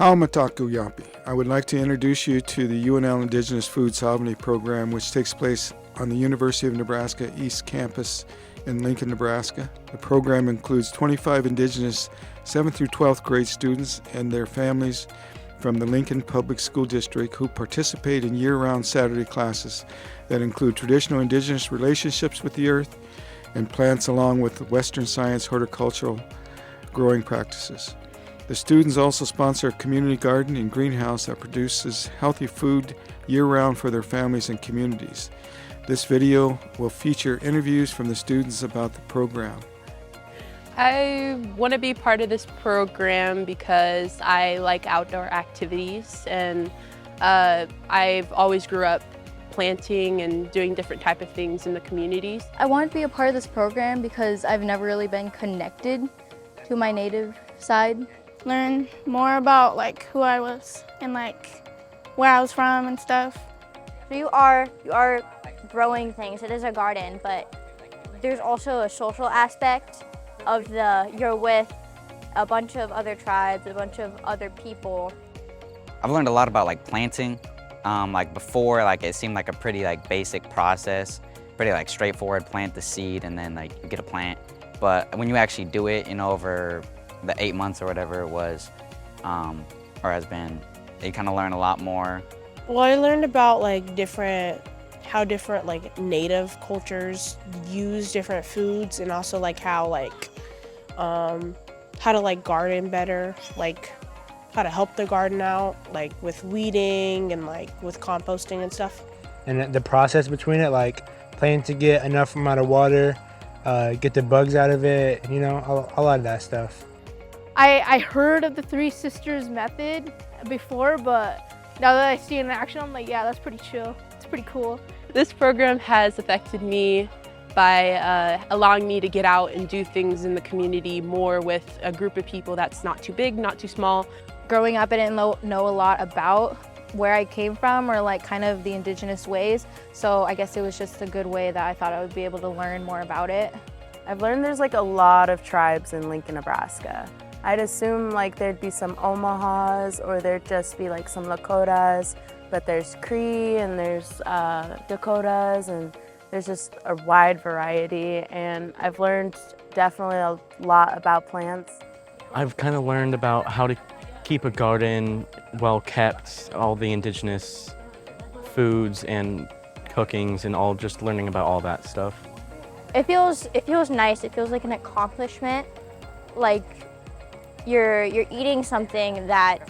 Hau Mitakuyapi. I would like to introduce you to the UNL Indigenous Food Sovereignty Program, which takes place on the University of Nebraska East Campus in Lincoln, Nebraska. The program includes 25 Indigenous 7th through 12th grade students and their families from the Lincoln Public School District who participate in year-round Saturday classes that include traditional Indigenous relationships with the earth and plants, along with Western science horticultural growing practices. The students also sponsor a community garden and greenhouse that produces healthy food year-round for their families and communities. This video will feature interviews from the students about the program. I want to be part of this program because I like outdoor activities, and I've always grew up planting and doing different type of things in the communities. I want to be a part of this program because I've never really been connected to my native side. Learn more about who I was and where I was from and stuff. So you are growing things. It is a garden, but there's also a social aspect of you're with a bunch of other tribes, a bunch of other people. I've learned a lot about planting. Before, it seemed like a pretty basic process, pretty straightforward. Plant the seed and then you get a plant. But when you actually do it, over the 8 months or whatever it was, or has been, you kind of learn a lot more. Well, I learned about how different native cultures use different foods, and also how to garden better, how to help the garden out, with weeding and with composting and stuff. And the process between it, planting to get enough amount of water, get the bugs out of it, a lot of that stuff. I heard of the Three Sisters method before, but now that I see it in action, I'm yeah, that's pretty chill. It's pretty cool. This program has affected me by allowing me to get out and do things in the community more with a group of people that's not too big, not too small. Growing up, I didn't know a lot about where I came from or kind of the indigenous ways, so I guess it was just a good way that I thought I would be able to learn more about it. I've learned there's a lot of tribes in Lincoln, Nebraska. I'd assume there'd be some Omahas, or there'd just be some Lakotas, but there's Cree and there's Dakotas, and there's just a wide variety, and I've learned definitely a lot about plants. I've kind of learned about how to keep a garden well kept, all the indigenous foods and cookings, and all just learning about all that stuff. It feels nice. It feels like an accomplishment, you're eating something that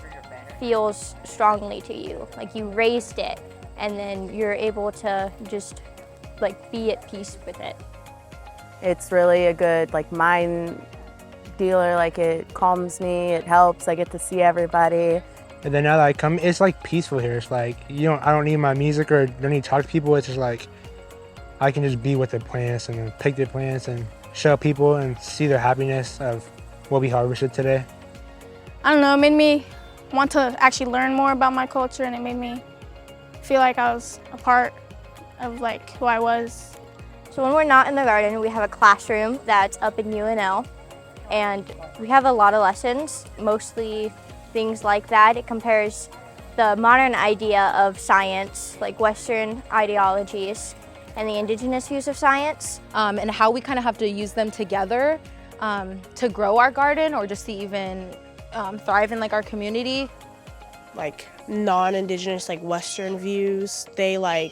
feels strongly to you, you raised it, and then you're able to just be at peace with it. It's really a good mind dealer. It calms me, it helps. I get to see everybody. And then now that I come, it's peaceful here. It's I don't need my music or don't need to talk to people. It's just I can just be with the plants and then pick the plants and show people and see their happiness of what we harvested today. I don't know, it made me want to actually learn more about my culture, and it made me feel like I was a part of who I was. So when we're not in the garden, we have a classroom that's up in UNL, and we have a lot of lessons, mostly things like that. It compares the modern idea of science, Western ideologies, and the indigenous views of science. And how we kind of have to use them together to grow our garden, or just to even thrive in our community. Non-indigenous Western views, they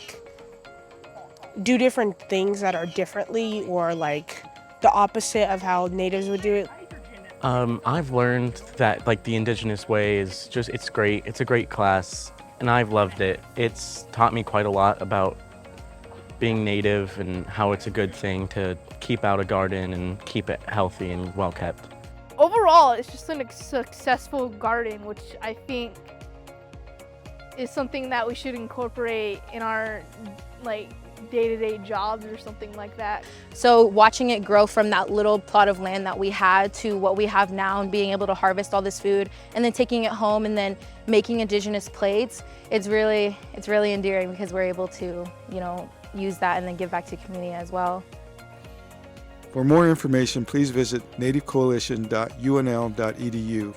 do different things that are differently, or the opposite of how natives would do it. I've learned that the indigenous way is it's great. It's a great class, and I've loved it. It's taught me quite a lot about being native and how it's a good thing to keep out a garden and keep it healthy and well kept. Overall, it's just a successful garden, which I think is something that we should incorporate in our day-to-day jobs or something like that. So watching it grow from that little plot of land that we had to what we have now, and being able to harvest all this food and then taking it home and then making indigenous plates, it's really endearing, because we're able to use that and then give back to the community as well. For more information, please visit nativecoalition.unl.edu.